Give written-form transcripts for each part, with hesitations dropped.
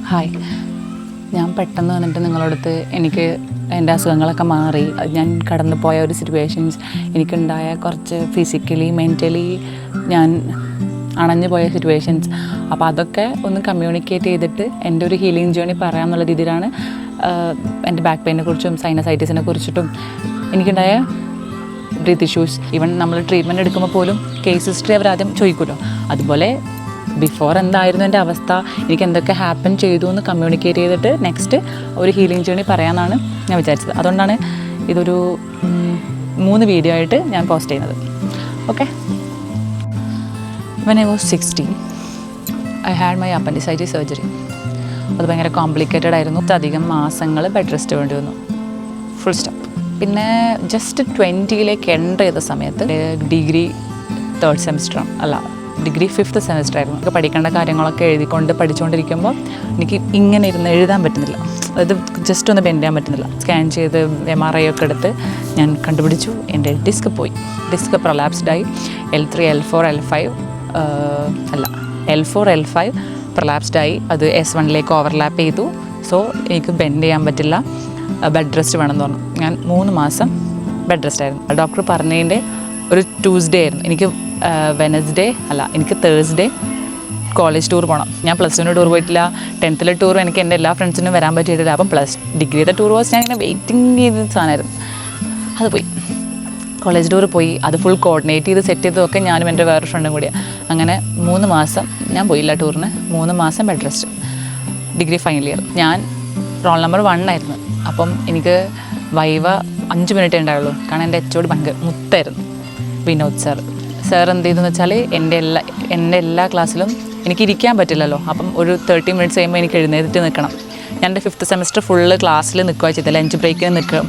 Hi, ഞാൻ പെട്ടെന്ന് വന്നിട്ട് നിങ്ങളടുത്ത് എനിക്ക് എൻ്റെ അസുഖങ്ങളൊക്കെ മാറി ഞാൻ കടന്നു പോയ ഒരു സിറ്റുവേഷൻസ്, എനിക്കുണ്ടായ കുറച്ച് ഫിസിക്കലി മെൻ്റലി ഞാൻ അണഞ്ഞു പോയ സിറ്റുവേഷൻസ്, അപ്പോൾ അതൊക്കെ ഒന്ന് കമ്മ്യൂണിക്കേറ്റ് ചെയ്തിട്ട് എൻ്റെ ഒരു ഹീലിംഗ് ജേണി പറയാമെന്നുള്ള രീതിയിലാണ്. എൻ്റെ ബാക്ക് പെയിനെ കുറിച്ചും സൈനസൈറ്റിസിനെ കുറിച്ചിട്ടും എനിക്കുണ്ടായ ബ്രീത്ത് ഇഷ്യൂസ്, ഈവൻ നമ്മൾ ട്രീറ്റ്മെൻറ്റ് എടുക്കുമ്പോൾ പോലും കേസ് ഹിസ്റ്ററി അവരാദ്യം ചോദിക്കുമല്ലോ, അതുപോലെ ബിഫോർ എന്തായിരുന്നു എൻ്റെ അവസ്ഥ, എനിക്ക് എന്തൊക്കെ ഹാപ്പൻ ചെയ്തു എന്ന് കമ്മ്യൂണിക്കേറ്റ് ചെയ്തിട്ട് നെക്സ്റ്റ് ഒരു ഹീലിംഗ് ജേണി പറയാമെന്നാണ് ഞാൻ വിചാരിച്ചത്. അതുകൊണ്ടാണ് ഇതൊരു 3 വീഡിയോ ആയിട്ട് ഞാൻ പോസ്റ്റ് ചെയ്യുന്നത്. Okay, when I was 16 I had my appendicitis surgery. അത് ഭയങ്കര കോംപ്ലിക്കേറ്റഡ് ആയിരുന്നു. അധികം മാസങ്ങൾ ബെഡ് റെസ്റ്റ് വേണ്ടി വന്നു, ഫുൾ സ്റ്റോപ്പ്. പിന്നെ ജസ്റ്റ് 20ലേക്ക് എൻ്റർ ചെയ്ത സമയത്ത് ഡിഗ്രി 3rd സെമിസ്റ്ററാണ്, അല്ല ഡിഗ്രി 5th സെമിസ്റ്റർ ആയിരുന്നു. ഒക്കെ പഠിക്കേണ്ട കാര്യങ്ങളൊക്കെ പഠിച്ചുകൊണ്ടിരിക്കുമ്പോൾ എനിക്ക് ഇങ്ങനെ ഇരുന്ന് എഴുതാൻ പറ്റുന്നില്ല, അത് ജസ്റ്റ് ഒന്ന് ബെൻഡ് ചെയ്യാൻ പറ്റുന്നില്ല. സ്കാൻ ചെയ്ത് MRI ഒക്കെ എടുത്ത് ഞാൻ കണ്ടുപിടിച്ചു എൻ്റെ ഡിസ്ക് പോയി. ഡിസ്ക് പ്രൊലാപ്സ്ഡായി. L3 L4 L5 L4 L5 പ്രൊലാപ്സ്ഡായി. അത് S1ലേക്ക് ഓവർലാപ്പ് ചെയ്തു. സോ എനിക്ക് ബെൻഡ് ചെയ്യാൻ പറ്റില്ല, ബെഡ് റെസ്റ്റ് വേണമെന്ന് പറഞ്ഞു. ഞാൻ 3 മാസം ബെഡ് റെസ്റ്റ് ആയിരുന്നു. ഡോക്ടർ പറഞ്ഞതിൻ്റെ ഒരു ട്യൂസ്ഡേ ആയിരുന്നു. എനിക്ക് എനിക്ക് തേഴ്സ്ഡേ കോളേജ് ടൂർ പോകണം. ഞാൻ +1 ടൂർ പോയിട്ടില്ല, 10th ടൂറും എനിക്ക് എൻ്റെ എല്ലാ ഫ്രണ്ട്സിനും വരാൻ പറ്റിയിട്ടില്ല. അപ്പം ഡിഗ്രിയുടെ ടൂർ വാസ് ഞാൻ ഇങ്ങനെ വെയിറ്റിംഗ് ചെയ്ത സാധനമായിരുന്നു. അത് പോയി, കോളേജ് ടൂർ പോയി. അത് ഫുൾ കോർഡിനേറ്റ് ചെയ്ത് സെറ്റ് ചെയ്തതൊക്കെ ഞാനും എൻ്റെ വേറൊരു ഫ്രണ്ടും കൂടിയാണ്. അങ്ങനെ 3 മാസം ഞാൻ പോയില്ല ടൂറിന്. 3 മാസം bed rest. Degree final year. ഞാൻ റോൾ നമ്പർ 1 ആയിരുന്നു. അപ്പം എനിക്ക് വൈവ 5 മിനിറ്റേ ഉണ്ടായുള്ളൂ. കാരണം എൻ്റെ HOD ഭയങ്കര മുത്തായിരുന്നു, വിനോദ് സാർ എന്ത് ചെയ്തെന്ന് വെച്ചാൽ എൻ്റെ എല്ലാ ക്ലാസ്സിലും എനിക്ക് ഇരിക്കാൻ പറ്റില്ലല്ലോ. അപ്പം ഒരു 30 മിനിറ്റ്സ് കഴിയുമ്പോൾ എനിക്ക് എഴുന്നേറ്റ് നിൽക്കണം. ഞാൻ എൻ്റെ 5th സെമിസ്റ്റർ ഫുള്ള് ക്ലാസ്സിൽ നിൽക്കുക ചെയ്തില്ല, ലഞ്ച് ബ്രേക്കിന് നിൽക്കുക.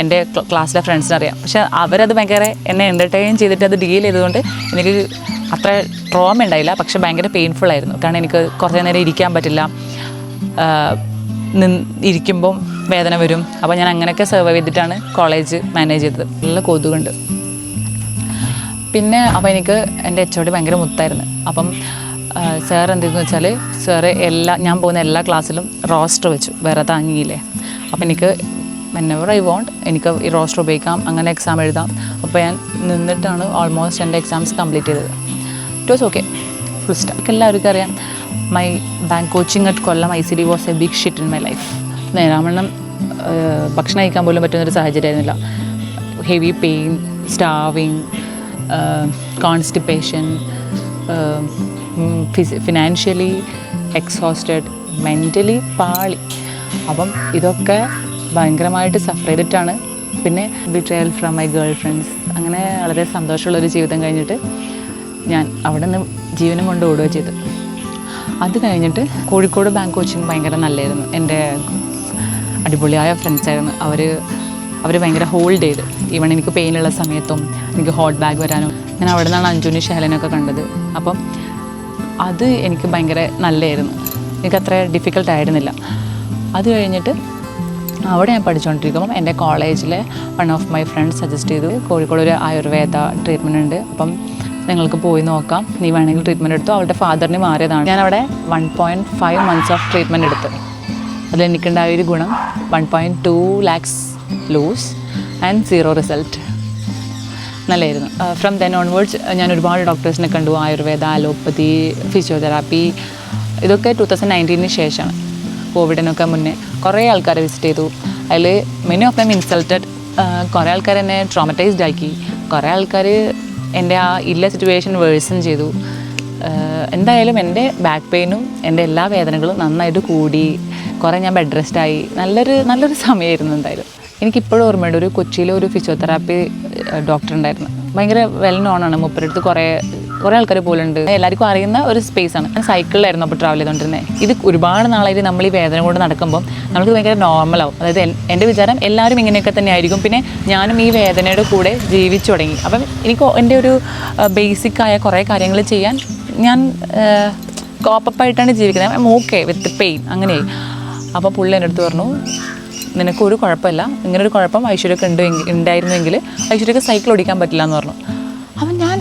എൻ്റെ ക്ലാസ്സിലെ ഫ്രണ്ട്സിനറിയാം. പക്ഷേ അവരത് ഭയങ്കര എന്നെ എൻ്റർടൈൻ ചെയ്തിട്ട് അത് ഡീൽ ചെയ്തതുകൊണ്ട് എനിക്ക് അത്ര ട്രോമ ഉണ്ടായില്ല, പക്ഷേ ഭയങ്കര പെയിൻഫുൾ ആയിരുന്നു. കാരണം എനിക്ക് കുറേ നേരം ഇരിക്കാൻ പറ്റില്ല, ഇരിക്കുമ്പം വേദന വരും. അപ്പോൾ ഞാൻ അങ്ങനെയൊക്കെ സർവൈവ് ചെയ്തിട്ടാണ് കോളേജ് മാനേജ് ചെയ്തത്. നല്ല കൊതുകുണ്ട്. പിന്നെ അപ്പോൾ എനിക്ക് എൻ്റെ HOD ഭയങ്കര മുത്തായിരുന്നു. അപ്പം സാർ എന്തെന്ന് വെച്ചാൽ ഞാൻ പോകുന്ന എല്ലാ ക്ലാസ്സിലും റോസ്റ്റർ വെച്ചു, വേറെ താങ്ങിയില്ലേ. അപ്പോൾ എനിക്ക് whenever I want എനിക്ക് ഈ റോസ്റ്റർ ഉപയോഗിക്കാം, അങ്ങനെ എക്സാം എഴുതാം. അപ്പോൾ ഞാൻ നിന്നിട്ടാണ് ഓൾമോസ്റ്റ് എൻ്റെ എക്സാംസ് കംപ്ലീറ്റ് ചെയ്തത്. It was okay, full stop. എല്ലാവർക്കും അറിയാം, my bank coaching at Kollam ICD was a big shit in my life. നേരാവണ്ണം ഭക്ഷണം കഴിക്കാൻ പോലും പറ്റുന്നൊരു സാഹചര്യമായിരുന്നില്ല. Heavy pain, starving, constipation, financially exhausted, mentally പാളി. അപ്പം ഇതൊക്കെ ഭയങ്കരമായിട്ട് സഫർ ചെയ്തിട്ടാണ്. പിന്നെ betrayal from my girl friends, അങ്ങനെ വളരെ സന്തോഷമുള്ളൊരു ജീവിതം കഴിഞ്ഞിട്ട് ഞാൻ അവിടെ നിന്ന് ജീവനം കൊണ്ട് ഓടുകയും ചെയ്തു. അത് കഴിഞ്ഞിട്ട് കോഴിക്കോട് ബാങ്ക് കോച്ചിങ് ഭയങ്കര നല്ലതായിരുന്നു. എൻ്റെ അടിപൊളിയായ ഫ്രണ്ട്സായിരുന്നു. അവർ ഭയങ്കര ഹോൾഡ് ചെയ്ത്, ഈവൺ എനിക്ക് പെയിനുള്ള സമയത്തും എനിക്ക് ഹോട്ട് ബാഗ് വരാനും. ഞാൻ അവിടെ നിന്നാണ് അഞ്ജുനി ഷഹലനൊക്കെ കണ്ടത്. അപ്പം അത് എനിക്ക് ഭയങ്കര നല്ലതായിരുന്നു, എനിക്കത്ര ഡിഫിക്കൽട്ട് ആയിരുന്നില്ല. അത് കഴിഞ്ഞിട്ട് അവിടെ ഞാൻ പഠിച്ചുകൊണ്ടിരിക്കുമ്പം എൻ്റെ കോളേജിലെ one of my friends suggest ചെയ്തു, കോഴിക്കോട് ഒരു ആയുർവേദ ട്രീറ്റ്മെൻറ്റ് ഉണ്ട്, അപ്പം നിങ്ങൾക്ക് പോയി നോക്കാം, നീ വേണമെങ്കിൽ ട്രീറ്റ്മെൻറ്റ് എടുത്തു. അവളുടെ ഫാദറിന് മാറിയതാണ്. ഞാനവിടെ 1.5 months ഓഫ് ട്രീറ്റ്മെൻറ്റ് എടുത്തു. അതിലെനിക്കുണ്ടായൊരു ഗുണം 1.2 lakhs ലൂസ് ആൻഡ് 0 റിസൾട്ട്. നല്ലതായിരുന്നു. ഫ്രം ദെൻ ഓൺവേർഡ്സ് ഞാൻ ഒരുപാട് ഡോക്ടേഴ്സിനെ കണ്ടു, ആയുർവേദ, അലോപ്പതി, ഫിസിയോതെറാപ്പി. ഇതൊക്കെ 2019 ശേഷമാണ്, കോവിഡിനൊക്കെ മുന്നേ. കുറേ ആൾക്കാരെ വിസിറ്റ് ചെയ്തു. അതിൽ മെനി ഓഫ് ദം ഇൻസൾട്ടഡ്. കുറേ ആൾക്കാർ എന്നെ ട്രോമറ്റൈസ്ഡ് ആക്കി, കുറേ ആൾക്കാർ എൻ്റെ ആ സിറ്റുവേഷൻ വേഴ്സൺ ചെയ്തു. എന്തായാലും എൻ്റെ ബാക്ക് പെയിനും എൻ്റെ എല്ലാ വേദനകളും നന്നായിട്ട് കൂടി. കുറേ ഞാൻ ബെഡ് റെസ്റ്റായി. നല്ലൊരു സമയമായിരുന്നു. എന്തായാലും എനിക്കിപ്പോഴും ഓർമ്മയുണ്ട്, ഒരു കൊച്ചിയിലെ ഒരു ഫിസിയോതെറാപ്പി ഡോക്ടർ ഉണ്ടായിരുന്നു. ഭയങ്കര വെൽ നോൺ ആണ്. മൂപ്പരടുത്ത് കുറേ ആൾക്കാർ പോലുണ്ട്. എല്ലാവർക്കും അറിയുന്ന ഒരു സ്പേസാണ്. ഞാൻ സൈക്കിളിലായിരുന്നു അപ്പോൾ ട്രാവൽ ചെയ്തുകൊണ്ടിരുന്നത്. ഇത് ഒരുപാട് നാളായിട്ട് നമ്മൾ ഈ വേദന കൊണ്ട് നടക്കുമ്പം നമുക്ക് ഭയങ്കര നോർമലാവും. അതായത് എൻ്റെ വിചാരം എല്ലാവരും ഇങ്ങനെയൊക്കെ തന്നെ ആയിരിക്കും. പിന്നെ ഞാനും ഈ വേദനയുടെ കൂടെ ജീവിച്ചു തുടങ്ങി. അപ്പം എനിക്ക് എൻ്റെ ഒരു ബേസിക്കായ കുറേ കാര്യങ്ങൾ ചെയ്യാൻ ഞാൻ കോപ്പപ്പായിട്ടാണ് ജീവിക്കുന്നത്. I am okay with pain, അങ്ങനെയായി. അപ്പോൾ പുള്ളി എൻ്റെ അടുത്ത് പറഞ്ഞു, നിനക്കൊരു കുഴപ്പമില്ല, ഇങ്ങനൊരു കുഴപ്പം ഐശ്വര്യക്ക് ഉണ്ടായിരുന്നെങ്കിൽ ഐശ്വര്യക്ക് സൈക്കിൾ ഓടിക്കാൻ പറ്റില്ല എന്ന് പറഞ്ഞു. അപ്പം ഞാൻ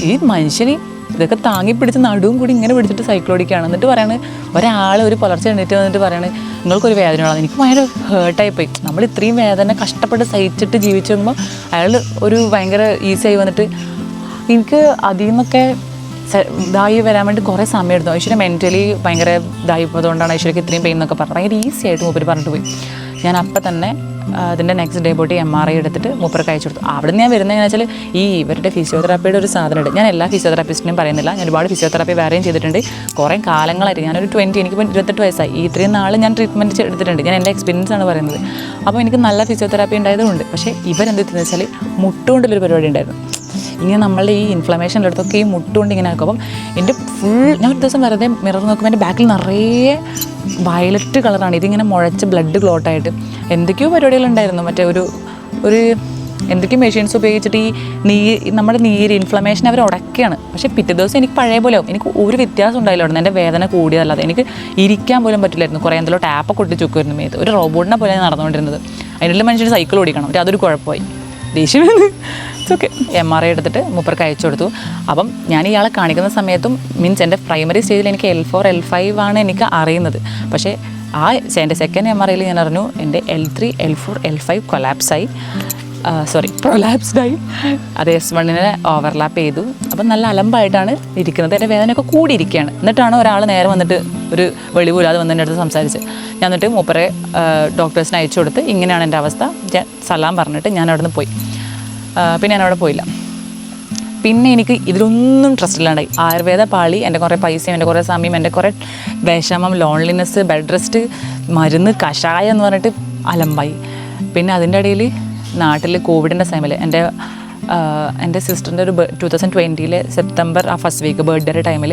ഈ മനുഷ്യന് ഇതൊക്കെ താങ്ങി പിടിച്ച് നടുവും കൂടി ഇങ്ങനെ പിടിച്ചിട്ട് സൈക്കിൾ ഓടിക്കുകയാണ്. എന്നിട്ട് പറയാണ് ഒരാൾ ഒരു പുലർച്ചെ എണീറ്റ് വന്നിട്ട് പറയാണ് നിങ്ങൾക്കൊരു വേദനയുള്ളത്. എനിക്ക് ഭയങ്കര ഹേർട്ടായിപ്പോയി. നമ്മൾ ഇത്രയും വേദന കഷ്ടപ്പെട്ട് സഹിച്ചിട്ട് ജീവിച്ചു നോക്കുമ്പോൾ അയാൾ ഒരു ഭയങ്കര ഈസിയായി വന്നിട്ട് എനിക്ക് അതിൽ നിന്നൊക്കെ ഇതായി വരാൻ വേണ്ടി കുറേ സമയം എടുത്തു. ഐശ്വര്യ മെൻ്റലി ഭയങ്കര ഇതായി പോയതുകൊണ്ടാണ് ഐശ്വര്യക്ക് ഇത്രയും പെയിൻ എന്നൊക്കെ പറഞ്ഞത്. ഭയങ്കര ഈസി ആയിട്ട് മൂപ്പര് പറഞ്ഞിട്ട് പോയി. ഞാൻ അപ്പം തന്നെ അതിൻ്റെ നെക്സ്റ്റ് ഡേ പോയിട്ട് MRI എടുത്തിട്ട് മൂപ്പർക്ക് അയച്ചു കൊടുത്തു. അവിടെ നിന്ന് ഞാൻ വരുന്നതെന്ന് വെച്ചാൽ ഈ ഇവരുടെ ഫിസിയോതെറാപ്പിയുടെ ഒരു സാധനമുണ്ട്. ഞാൻ എല്ലാ ഫിസിയോതെറാപ്പിസ്റ്റിനും പറയുന്നില്ല, ഞാൻ ഒരുപാട് ഫിസിയോതെറാപ്പി വേറെയും ചെയ്തിട്ടുണ്ട്. കുറേ കാലങ്ങളായിട്ട് ഞാനൊരു 20, എനിക്കിപ്പോൾ 28 വയസ്സായി. ഈ ഇത്രയും നാൾ ഞാൻ ട്രീറ്റ്മെൻറ്റ് എടുത്തിട്ടുണ്ട്. ഞാൻ എൻ്റെ എക്സ്പീരിയൻസ് ആണ് പറയുന്നത്. അപ്പോൾ എനിക്ക് നല്ല ഫിസിയോതെറാപ്പി ഉണ്ടായതുകൊണ്ട്. പക്ഷേ ഇവരെന്തെന്ന് വെച്ചാൽ മുട്ടുകൊണ്ടുള്ളൊരു പരിപാടി ഉണ്ടായിരുന്നു. ഇങ്ങനെ നമ്മളുടെ ഈ ഇൻഫ്ലമേഷൻ്റെ അടുത്തൊക്കെ ഈ മുട്ടുകൊണ്ട് ഇങ്ങനെ ആക്കും. അപ്പം എൻ്റെ ഞാൻ ഒരു ദിവസം വെറുതെ മിറർ നോക്കുമ്പോൾ എൻ്റെ ബാക്കിൽ നിറയെ വയലറ്റ് കളറാണ്. ഇതിങ്ങനെ മുഴച്ച് ബ്ലഡ് ക്ലോട്ടായിട്ട് എന്തൊക്കെയോ പരിപാടികളുണ്ടായിരുന്നു. മറ്റേ ഒരു എന്തൊക്കെയോ മെഷീൻസ് ഉപയോഗിച്ചിട്ട് ഈ നമ്മുടെ നീര് ഇൻഫ്ലമേഷൻ അവർ ഉടക്കുകയാണ്. പക്ഷേ പിറ്റേ ദിവസം എനിക്ക് പഴയ പോലെ ആവും. എനിക്ക് ഒരു വ്യത്യാസം ഉണ്ടായില്ലായിരുന്നു. എൻ്റെ വേദന കൂടിയതല്ലാതെ എനിക്ക് ഇരിക്കാൻ പോലും പറ്റില്ലായിരുന്നു. കുറേ എന്തെല്ലോ ടാപ്പൊക്കെ ഒട്ടി ചുക്കുമായിരുന്നു മേത്ത്. ഒരു റോബോട്ടിനെ പോലെ നടന്നുകൊണ്ടിരുന്നത്. അതിനുള്ള മനുഷ്യന് സൈക്കിൾ ഓടിക്കണം. പക്ഷേ അതൊരു കുഴപ്പമായി. ദേഷ്യമാണ്. ഓക്കെ. MRI എടുത്തിട്ട് മൂപ്പർക്ക് അയച്ചു കൊടുത്തു. അപ്പം ഞാൻ ഇയാളെ കാണിക്കുന്ന സമയത്തും മീൻസ് എൻ്റെ പ്രൈമറി സ്റ്റേജിൽ എനിക്ക് L4 L5 ആണ് എനിക്ക് അറിയുന്നത്. പക്ഷേ എൻ്റെ സെക്കൻഡ് MRIയിൽ ഞാൻ അറിഞ്ഞു എൻ്റെ L3 L4 L5 പ്രൊലാപ്സ്ഡായി. അത് S1-നെ ഓവർലാപ്പ് ചെയ്തു. അപ്പം നല്ല അലമ്പായിട്ടാണ് ഇരിക്കുന്നത്. എൻ്റെ വേദനയൊക്കെ കൂടിയിരിക്കുകയാണ്. എന്നിട്ടാണ് ഒരാൾ നേരെ വന്നിട്ട് ഒരു വെളിവില്ലാതെ വന്ന് എൻ്റെ അടുത്ത് സംസാരിച്ച്. ഞാൻ എന്നിട്ട് മൂപ്പരെ ഡോക്ടേഴ്സിനെ അയച്ചു കൊടുത്ത് ഇങ്ങനെയാണ് എൻ്റെ അവസ്ഥ, സലാം പറഞ്ഞിട്ട് ഞാൻ അവിടെ നിന്ന് പോയി. പിന്നെ ഞാൻ അവിടെ പോയില്ല. പിന്നെ എനിക്ക് ഇതിലൊന്നും ട്രസ്റ്റ് ഇല്ലാണ്ടായി. ആയുർവേദ പാളി, എൻ്റെ കുറേ പൈസയും എൻ്റെ കുറേ സമയം, എൻ്റെ കുറേ വിഷമം, ലോൺലിനെസ്, ബെഡ് റെസ്റ്റ്, മരുന്ന്, കഷായം എന്ന് പറഞ്ഞിട്ട് അലമ്പായി. പിന്നെ അതിൻ്റെ ഇടയിൽ നാട്ടിൽ കോവിഡിൻ്റെ ടൈമിൽ എൻ്റെ സിസ്റ്ററിൻ്റെ ഒരു 2020 സെപ്റ്റംബർ ഫസ്റ്റ് വീക്ക് ബർത്ത്ഡേ ടൈമിൽ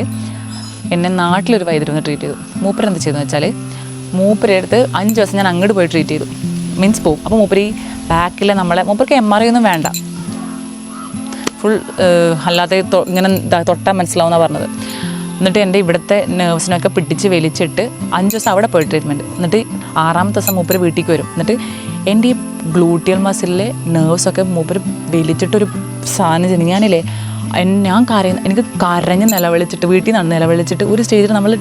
എന്നെ നാട്ടിലൊരു വൈദ്യുതി വന്ന് ട്രീറ്റ് ചെയ്തു. മൂപ്പര് എന്ത് ചെയ്തെന്ന് വെച്ചാൽ മൂപ്പരെ അടുത്ത് 5 ദിവസം ഞാൻ അങ്ങോട്ട് പോയി ട്രീറ്റ് ചെയ്തു. മീൻസ് പോവും. അപ്പോൾ മൂപ്പര് ഈ ബാക്കിൽ മൂപ്പർക്ക് MRI ഒന്നും വേണ്ട, ഫുൾ അല്ലാതെ ഇങ്ങനെ തൊട്ടാൽ മനസ്സിലാവുമെന്നാണ് പറഞ്ഞത്. എന്നിട്ട് എൻ്റെ ഇവിടുത്തെ നേഴ്സിനൊക്കെ പിടിച്ച് വലിച്ചിട്ട് 5 ദിവസം അവിടെ പോയി ട്രീറ്റ്മെൻറ്റ്. എന്നിട്ട് 6ാമത്തെ ദിവസം മൂപ്പര് വീട്ടിലേക്ക് വരും. എന്നിട്ട് എൻ്റെ ഈ ഗ്ലൂട്ടിയൽ മസിലിലെ നേഴ്സൊക്കെ മൂപ്പര് വലിച്ചിട്ടൊരു സാധനം ചെയ്തു. ഞാൻ എനിക്ക് കരഞ്ഞ് നിലവിളിച്ചിട്ട് വീട്ടിൽ നിന്നാണ് നിലവിളിച്ചിട്ട് ഒരു സ്റ്റേജിൽ നമ്മൾ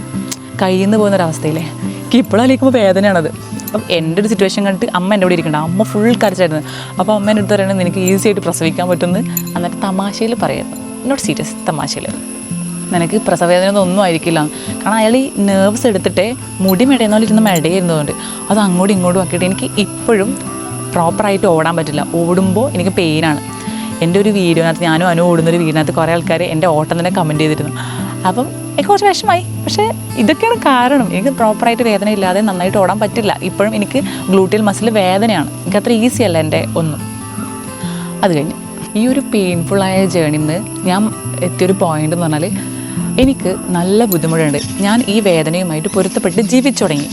കയ്യിൽ നിന്ന് പോകുന്നൊരവസ്ഥയില്ലേ. എനിക്ക് ഇപ്പോഴും ആലോചിക്കുമ്പോൾ വേദനയാണത്. അപ്പം എൻ്റെ ഒരു സിറ്റുവേഷൻ കണ്ടിട്ട് അമ്മ എൻ്റെ കൂടെ ഇരിക്കണ്ട. അമ്മ ഫുൾ കരച്ചായിരുന്നു. അപ്പോൾ അമ്മേൻ്റെ അടുത്ത് പറയണത് നിനക്ക് ഈസി ആയിട്ട് പ്രസവിക്കാൻ പറ്റുമെന്ന് എന്നിട്ട് തമാശയിൽ പറയായിരുന്നു. നോട്ട് സീരിയസ്, തമാശയിൽ. നിനക്ക് പ്രസവവേദന ഒന്നും ആയിരിക്കില്ല. കാരണം അയാൾ ഈ നെർവ്സ് എടുത്തിട്ട് മുടി മെടയുന്ന ഇരുന്ന് മെടയിരുന്നതുകൊണ്ട് അത് അങ്ങോട്ടും ഇങ്ങോട്ടും ആക്കിയിട്ട് എനിക്ക് ഇപ്പോഴും പ്രോപ്പറായിട്ട് ഓടാൻ പറ്റില്ല. ഓടുമ്പോൾ എനിക്ക് പെയിനാണ്. എൻ്റെ ഒരു വീഡിയോനകത്ത് ഞാനും ഓടുന്നൊരു വീടിനകത്ത് കുറേ ആൾക്കാർ എൻ്റെ ഓട്ടം തന്നെ കമൻറ്റ് ചെയ്തിരുന്നു. അപ്പം എനിക്ക് കുറച്ച് വിഷമമായി. പക്ഷേ ഇതൊക്കെയാണ് കാരണം. എനിക്ക് പ്രോപ്പറായിട്ട് വേദന ഇല്ലാതെ നന്നായിട്ട് ഓടാൻ പറ്റില്ല. ഇപ്പോഴും എനിക്ക് ഗ്ലൂട്ടിയൽ മസിൽ വേദനയാണ്. എനിക്കത്ര ഈസി അല്ല എൻ്റെ ഒന്നും. അത് കഴിഞ്ഞ് ഈ ഒരു പെയിൻഫുള്ളായ ജേണിയിൽ നിന്ന് ഞാൻ എത്തിയൊരു പോയിൻ്റ് എന്ന് പറഞ്ഞാൽ എനിക്ക് നല്ല ബുദ്ധിമുട്ടുണ്ട്. ഞാൻ ഈ വേദനയുമായിട്ട് പൊരുത്തപ്പെട്ട് ജീവിച്ചു തുടങ്ങി.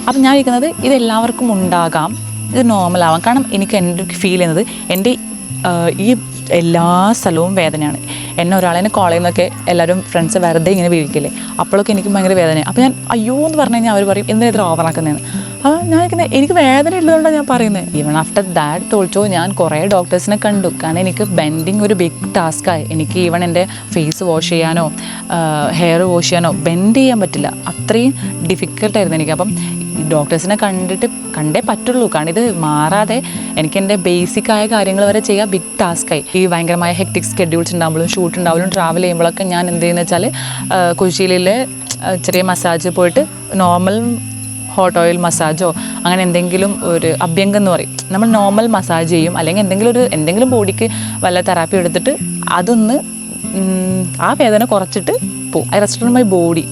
അപ്പം ഞാൻ ഇരിക്കുന്നത് ഇതെല്ലാവർക്കും ഉണ്ടാകാം, ഇത് നോർമലാവാം. കാരണം എനിക്ക് എൻ്റെ ഫീൽ ചെയ്യുന്നത് എൻ്റെ ഈ എല്ലാ സ്ഥലവും വേദനയാണ്. ഒരാളെന്നെ കോളേജിൽ നിന്നൊക്കെ എല്ലാവരും ഫ്രണ്ട്സ് വെറുതെ ഇങ്ങനെ വിളിക്കില്ലേ, അപ്പോഴൊക്കെ എനിക്ക് ഭയങ്കര വേദനയാണ്. അപ്പോൾ ഞാൻ അയ്യോ എന്ന് പറഞ്ഞു കഴിഞ്ഞാൽ അവർ പറയും എന്തിനാ ഇത്ര ഓവറാക്കുന്നതെന്ന്. അപ്പോൾ ഞാൻ എനിക്ക് വേദന ഉള്ളതുകൊണ്ടാണ് ഞാൻ പറയുന്നത്. ഈവൺ ആഫ്റ്റർ ദാറ്റ് ഓൾസോ ഞാൻ കുറേ ഡോക്ടേഴ്സിനെ കണ്ടു. കാരണം എനിക്ക് ബെൻഡിങ് ഒരു ബിഗ് ടാസ്ക്കായി. എനിക്ക് ഈവൺ എൻ്റെ ഫേസ് വാഷ് ചെയ്യാനോ ഹെയർ വാഷ് ചെയ്യാനോ ബെൻഡ് ചെയ്യാൻ പറ്റില്ല. അത്രയും ഡിഫിക്കൽട്ടായിരുന്നു എനിക്ക്. അപ്പം ഡോക്ടേഴ്സിനെ കണ്ടേ പറ്റുള്ളൂ. കാരണം ഇത് മാറാതെ എനിക്ക് എൻ്റെ ബേസിക്കായ കാര്യങ്ങൾ വരെ ചെയ്യാൻ ബിഗ് ടാസ്ക്കായി. ഈ ഭയങ്കരമായ ഹെക്ടിക് സ്കെഡ്യൂൾസ് ഉണ്ടാകുമ്പോഴും ഷൂട്ട് ഉണ്ടാവുമ്പോഴും ട്രാവൽ ചെയ്യുമ്പോഴൊക്കെ ഞാൻ എന്ത് ചെയ്യുന്നത് വെച്ചാൽ കൊച്ചിയിലെ ചെറിയ മസാജ് പോയിട്ട് നോർമൽ ഹോട്ട് ഓയിൽ മസാജോ അങ്ങനെ എന്തെങ്കിലും ഒരു അഭ്യംഗം എന്ന് പറയും, നമ്മൾ നോർമൽ മസാജ് ചെയ്യും. അല്ലെങ്കിൽ എന്തെങ്കിലും ബോഡിക്ക് വല്ല തെറാപ്പി എടുത്തിട്ട് അതൊന്ന് ആ വേദന കുറച്ചിട്ട് പോവും. I rest my body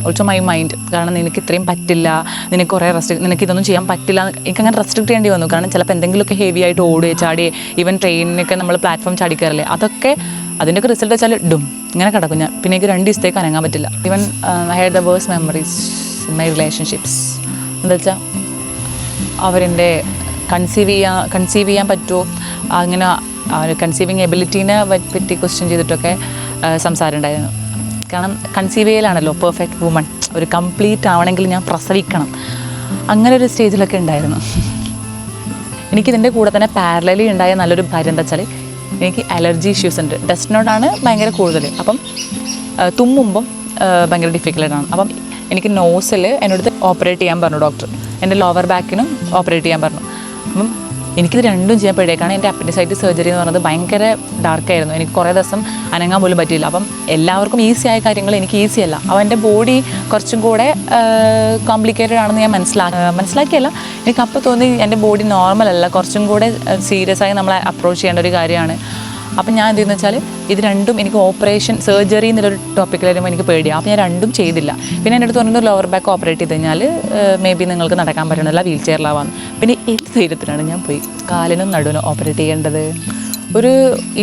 also my mind. കാരണം നിനക്ക് ഇത്രയും പറ്റില്ല, നിനക്ക് കുറേ നിനക്ക് ഇതൊന്നും ചെയ്യാൻ പറ്റില്ല, എനിക്കങ്ങനെ റെസ്ട്രിക്റ്റ് ചെയ്യേണ്ടി വന്നു. കാരണം ചിലപ്പോൾ എന്തെങ്കിലുമൊക്കെ ഹെവി ആയിട്ട് ഓടുകയോ ചാടിയേ, ഈവൻ ട്രെയിനിനൊക്കെ നമ്മൾ പ്ലാറ്റ്ഫോം ചാടി കയറില്ലേ, അതിൻ്റെയൊക്കെ റിസൾട്ട് വെച്ചാൽ ഇങ്ങനെ കിടക്കും ഞാൻ. പിന്നെ എനിക്ക് 2 ദിവസത്തേക്ക് അനങ്ങാൻ പറ്റില്ല. Even I had the worst memories in my relationships. എന്താ വെച്ചാൽ അവരെൻ്റെ കൺസീവ് ചെയ്യാൻ പറ്റുമോ, അങ്ങനെ കൺസീവിങ് എബിലിറ്റീനെ പറ്റി ക്വസ്റ്റ്യൻ ചെയ്തിട്ടൊക്കെ സംസാരം ഉണ്ടായിരുന്നു. കാരണം കൺസീവ് ചെയ്യലാണല്ലോ പെർഫെക്റ്റ് വുമൺ, ഒരു കംപ്ലീറ്റ് ആവണമെങ്കിൽ ഞാൻ പ്രസവിക്കണം, അങ്ങനെ ഒരു സ്റ്റേജിലൊക്കെ ഉണ്ടായിരുന്നു. എനിക്കിതിൻ്റെ കൂടെ തന്നെ പാരലലി ഉണ്ടായ നല്ലൊരു കാര്യം എന്താ വെച്ചാൽ എനിക്ക് അലർജി ഇഷ്യൂസ് ഉണ്ട്. ഡസ്റ്റിനോടാണ് ഭയങ്കര കൂടുതൽ. അപ്പം തുമ്മുമ്പം ഭയങ്കര ഡിഫിക്കൽട്ടാണ്. അപ്പം എനിക്ക് നോസിൽ എന്നോട് ഓപ്പറേറ്റ് ചെയ്യാൻ പറഞ്ഞു ഡോക്ടർ. എൻ്റെ ലോവർ ബാക്കിനും ഓപ്പറേറ്റ് ചെയ്യാൻ പറഞ്ഞു. അപ്പം എനിക്കിത് രണ്ടും ചെയ്യാൻ പേടിയേക്കാണ്. എൻ്റെ അപ്പൻഡിസൈറ്റിസ് സർജറി എന്ന് പറയുന്നത് ഭയങ്കര ഡാർക്കായിരുന്നു. എനിക്ക് കുറേ ദിവസം അനങ്ങാൻ പോലും പറ്റിയില്ല. അപ്പം എല്ലാവർക്കും ഈസിയായ കാര്യങ്ങൾ എനിക്ക് ഈസിയല്ല. അപ്പോൾ എൻ്റെ ബോഡി കുറച്ചും കൂടെ കോംപ്ലിക്കേറ്റഡ് ആണെന്ന് ഞാൻ മനസ്സിലാക്കിയല്ല. എനിക്കപ്പോൾ തോന്നി എൻ്റെ ബോഡി നോർമലല്ല, കുറച്ചും കൂടെ സീരിയസ് ആയി നമ്മൾ അപ്രോച്ച് ചെയ്യേണ്ട ഒരു കാര്യമാണ്. അപ്പം ഞാൻ എന്തെന്ന് വെച്ചാൽ ഇത് രണ്ടും എനിക്ക് ഓപ്പറേഷൻ സർജറി എന്നുള്ളൊരു ടോപ്പിക്കിൽ വരുമ്പോൾ എനിക്ക് പേടിയാണ്. അപ്പോൾ ഞാൻ രണ്ടും ചെയ്തില്ല. പിന്നെ എൻ്റെ അടുത്ത് പറഞ്ഞത് ലോവർ ബാക്ക് ഓപ്പറേറ്റ് ചെയ്ത് കഴിഞ്ഞാൽ മേ ബി നിങ്ങൾക്ക് നടക്കാൻ പറ്റണില്ല, വീൽ ചെയറിലാവാം. പിന്നെ ഏത് ധൈര്യത്തിലാണ് ഞാൻ പോയി കാലിനും നടുവിനും ഓപ്പറേറ്റ് ചെയ്യേണ്ടത്? ഒരു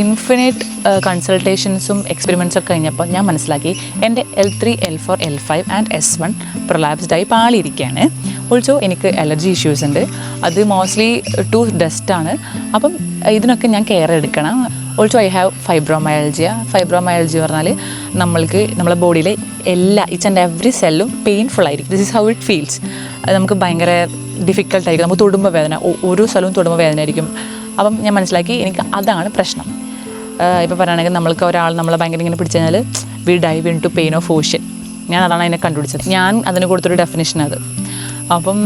ഇൻഫിനിറ്റ് കൺസൾട്ടേഷൻസും എക്സ്പെരിമെൻറ്റ്സൊക്കെ കഴിഞ്ഞപ്പോൾ ഞാൻ മനസ്സിലാക്കി എൻ്റെ L3, L4, L5 and S1 പ്രൊലാപ്സ്ഡായി പാളിയിരിക്കുകയാണ്. ഓൾസോ എനിക്ക് അലർജി ഇഷ്യൂസ് ഉണ്ട്. അത് മോസ്റ്റ്ലി ടു ഡസ്റ്റാണ്. അപ്പം ഇതിനൊക്കെ ഞാൻ കെയർ എടുക്കണം. Also I have fibromyalgia. Fibromyalgia പറഞ്ഞാൽ നമ്മളെ ബോഡിയിലെ ഈച്ച് ആൻഡ് എവറി സെല്ലും പെയിൻഫുൾ ആയിരിക്കും. This is how it feels. അത് നമുക്ക് ഭയങ്കര ഡിഫിക്കൽട്ടായിരിക്കും. നമുക്ക് തൊടുമ്പോൾ വേദന, ഓരോ സ്ഥലവും തൊടുമ്പോൾ വേദന ആയിരിക്കും. അപ്പം ഞാൻ മനസ്സിലാക്കി എനിക്ക് അതാണ് പ്രശ്നം. ഇപ്പോൾ പറയുകയാണെങ്കിൽ നമ്മളെ ഭയങ്കര ഇങ്ങനെ പിടിച്ചു കഴിഞ്ഞാൽ we dive into pain of ocean. ഞാൻ അതാണ് അതിനെ കണ്ടുപിടിച്ചത്. ഞാൻ അതിന് കൊടുത്തൊരു ഡെഫിനിഷൻ അത്. അപ്പം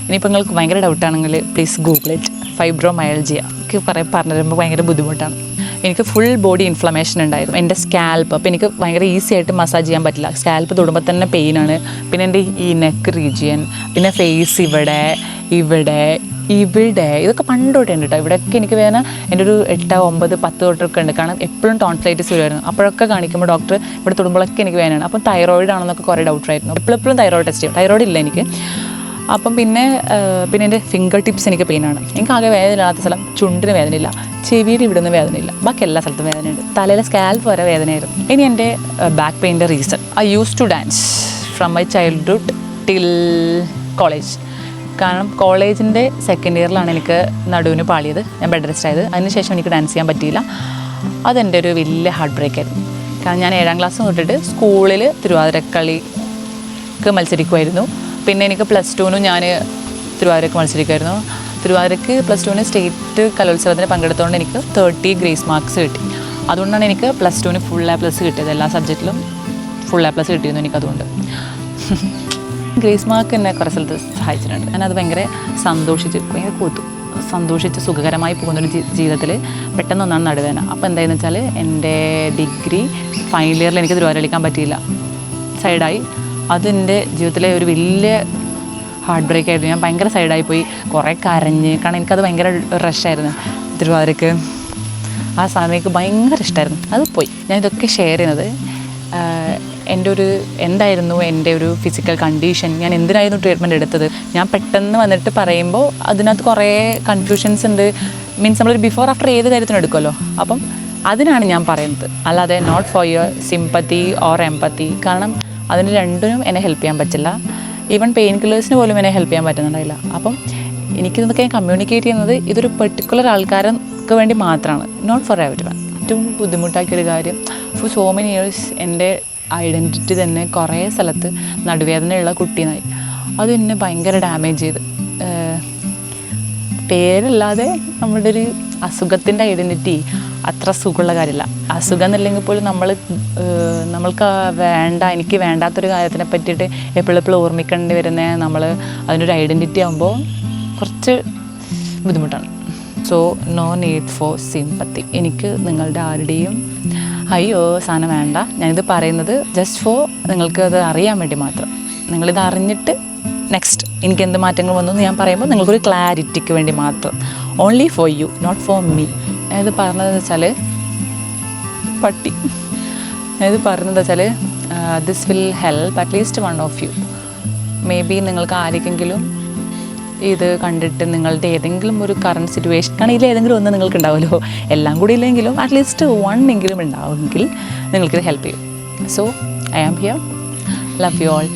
ഇനിയിപ്പോൾ നിങ്ങൾക്ക് ഭയങ്കര ഡൗട്ടാണെങ്കിൽ പ്ലീസ് ഗൂഗിൾ ഇറ്റ്. ഫൈബ്രോമയാൾജിയ എനിക്ക് പറഞ്ഞു തരുമ്പോൾ ഭയങ്കര ബുദ്ധിമുട്ടാണ്. എനിക്ക് ഫുൾ ബോഡി ഇൻഫ്ലമേഷൻ ഉണ്ടായിരുന്നു. എൻ്റെ സ്കാൽപ്പ് അപ്പോൾ എനിക്ക് ഭയങ്കര ഈസി ആയിട്ട് മസാജ് ചെയ്യാൻ പറ്റില്ല. സ്കാൽപ്പ് തൊടുമ്പോൾ തന്നെ പെയിനാണ്. പിന്നെ എൻ്റെ ഈ നെക്ക് റീജിയൻ, പിന്നെ ഫേസ് ഇവിടെ ഇതൊക്കെ പണ്ടോട്ടേ ഉണ്ട് കേട്ടോ. ഇവിടെയൊക്കെ എനിക്ക് വേദന എൻ്റെ ഒരു 8, 9, 10 തൊട്ടൊക്കെ ഉണ്ട്. കാരണം എപ്പോഴും ടോൺസിലൈറ്റിസ് വരുമായിരുന്നു. അപ്പോഴൊക്കെ കാണിക്കുമ്പോൾ ഡോക്ടർ ഇവിടെ തൊടുമ്പോഴൊക്കെ എനിക്ക് വേദനയാണ്. അപ്പം തൈറോയിഡ് ആണെന്നൊക്കെ കുറേ ഡൗട്ടായിരുന്നു. എപ്പോഴും തൈറോയിഡ് ടെസ്റ്റ് ചെയ്യും. തൈറോയിഡ് ഇല്ല എനിക്ക്. അപ്പം പിന്നെ എൻ്റെ ഫിംഗർ ടിപ്സ് എനിക്ക് പെയിനാണ്. എനിക്ക് ആകെ വേദനയില്ലാത്ത സ്ഥലം ചുണ്ടിന് വേദനയില്ല, ചെവിയുടെ ഇവിടെ നിന്ന് വേദനയില്ല, ബാക്കി എല്ലാ സ്ഥലത്തും വേദനയുണ്ട്. തലയിലെ സ്കാൽപ്പ് വരെ വേദനയായിരുന്നു. ഇനി എൻ്റെ ബാക്ക് പെയിൻ്റെ reason, I use to dance from my childhood till college. കാരണം കോളേജിൻ്റെ സെക്കൻഡ് ഇയറിലാണ് എനിക്ക് നടുവിന് പാളിയത്, ഞാൻ ബെഡ് റെസ്റ്റ് ആയത്. അതിനുശേഷം എനിക്ക് ഡാൻസ് ചെയ്യാൻ പറ്റിയില്ല. അതെൻ്റെ ഒരു വലിയ ഹാർട്ട് ബ്രേക്കായിരുന്നു. കാരണം ഞാൻ 7ാം ക്ലാസ് തൊട്ടിട്ട് സ്കൂളിൽ തിരുവാതിരക്കളിക്ക് മത്സരിക്കുമായിരുന്നു. പിന്നെ എനിക്ക് +2 ഞാൻ തിരുവാതിരക്ക് മത്സരിക്കുമായിരുന്നു. തിരുവാതിരക്ക് +2 സ്റ്റേറ്റ് കലോത്സവത്തിന് പങ്കെടുത്തുകൊണ്ട് എനിക്ക് 30 ഗ്രേസ് മാർക്സ് കിട്ടി. അതുകൊണ്ടാണ് എനിക്ക് +2 ഫുൾ A+ കിട്ടിയത്. എല്ലാ സബ്ജക്റ്റിലും ഫുൾ A+ കിട്ടിയിരുന്നു എനിക്കതുകൊണ്ട്. ഗ്രേസ് മാർക്ക് എന്നെ കുറേ സ്ഥലത്ത് സഹായിച്ചിട്ടുണ്ട്. ഞാനത് ഭയങ്കര സന്തോഷിച്ച് സുഖകരമായി പോകുന്നൊരു ജീവിതത്തിൽ പെട്ടെന്നൊന്നാണ് നടുവേദന. അപ്പോൾ എന്തായെന്ന് വെച്ചാൽ എൻ്റെ ഡിഗ്രി ഫൈനൽ ഇയറിൽ എനിക്ക് തിരുവാതിര കളിക്കാൻ പറ്റിയില്ല, സൈഡായി. അതെൻ്റെ ജീവിതത്തിലെ ഒരു വലിയ ഹാർട്ട് ബ്രേക്ക് ആയിരുന്നു. ഞാൻ ഭയങ്കര സൈഡായി പോയി, കുറേ കരഞ്ഞ്. കാരണം എനിക്കത് ഭയങ്കര റഷായിരുന്നു തിരുവാതിരക്ക്. ആ സമയത്ത് ഭയങ്കര ഇഷ്ടമായിരുന്നു. അത് പോയി. ഞാൻ ഇതൊക്കെ ഷെയർ ചെയ്യുന്നത് എന്തായിരുന്നു എൻ്റെ ഒരു ഫിസിക്കൽ കണ്ടീഷൻ, ഞാൻ എന്തിനായിരുന്നു ട്രീറ്റ്മെൻറ്റ് എടുത്തത്. ഞാൻ പെട്ടെന്ന് വന്നിട്ട് പറയുമ്പോൾ അതിനകത്ത് കുറേ കൺഫ്യൂഷൻസ് ഉണ്ട്. മീൻസ് നമ്മളൊരു ബിഫോർ ആഫ്റ്റർ ഏത് കാര്യത്തിനും എടുക്കുമല്ലോ. അപ്പം അതിനാണ് ഞാൻ പറയുന്നത്, അല്ലാതെ not for your sympathy or empathy. കാരണം അതിന് രണ്ടിനും എന്നെ ഹെൽപ്പ് ചെയ്യാൻ പറ്റില്ല. ഈവൻ പെയിൻ കില്ലേഴ്സിന് പോലും എന്നെ ഹെൽപ്പ് ചെയ്യാൻ പറ്റുന്നുണ്ടായില്ല. അപ്പം എനിക്കിതൊക്കെ കമ്മ്യൂണിക്കേറ്റ് ചെയ്യുന്നത് ഇതൊരു പെർട്ടിക്കുലർ ആൾക്കാർക്ക് വേണ്ടി മാത്രമാണ്, നോട്ട് ഫോർ എവരിവൺ. ഏറ്റവും ബുദ്ധിമുട്ടാക്കിയൊരു കാര്യം, ഫോർ സോ മെനി ഇയേഴ്സ് എൻ്റെ ഐഡൻറ്റിറ്റി തന്നെ കുറേ സ്ഥലത്ത് നടുവേദനയുള്ള കുട്ടീനായി. അത് എന്നെ ഭയങ്കര ഡാമേജ് ചെയ്ത്. പേരല്ലാതെ നമ്മുടെ ഒരു അസുഖത്തിൻ്റെ ഐഡൻറ്റിറ്റി അത്ര സുഖമുള്ള കാര്യമില്ല. അസുഖം എന്നില്ലെങ്കിൽ പോലും നമ്മൾക്ക് എനിക്ക് വേണ്ടാത്തൊരു കാര്യത്തിനെ പറ്റിയിട്ട് എപ്പോഴെപ്പോഴും ഓർമ്മിക്കേണ്ടി വരുന്ന അതിനൊരു ഐഡൻറ്റിറ്റി ആകുമ്പോൾ കുറച്ച് ബുദ്ധിമുട്ടാണ്. So no need for sympathy. എനിക്ക് നിങ്ങളുടെ ആരുടെയും സാധനം വേണ്ട. ഞാനിത് പറയുന്നത് ജസ്റ്റ് ഫോർ നിങ്ങൾക്ക് അത് അറിയാൻ വേണ്ടി മാത്രം. നിങ്ങളിത് അറിഞ്ഞിട്ട് നെക്സ്റ്റ് എനിക്ക് എന്ത് മാറ്റങ്ങൾ വന്നു എന്ന് ഞാൻ പറയുമ്പോൾ നിങ്ങൾക്കൊരു ക്ലാരിറ്റിക്ക് വേണ്ടി മാത്രം. Only for you, not for me. ഞാനിത് പറഞ്ഞതെന്ന് വെച്ചാൽ this will help at least one of you. Maybe നിങ്ങൾക്ക് ആർക്കെങ്കിലും ഇത് കണ്ടിട്ട് നിങ്ങളുടെ ഏതെങ്കിലും ഒരു കറണ്ട് സിറ്റുവേഷൻ, കാരണം ഇതിലേതെങ്കിലും ഒന്ന് നിങ്ങൾക്ക് ഉണ്ടാവുമല്ലോ, എല്ലാം കൂടി ഇല്ലെങ്കിലും അറ്റ്ലീസ്റ്റ് എങ്കിലും ഉണ്ടാവുമെങ്കിൽ നിങ്ങൾക്കിത് ഹെൽപ്പ് ചെയ്യും. So I am here. Love you all.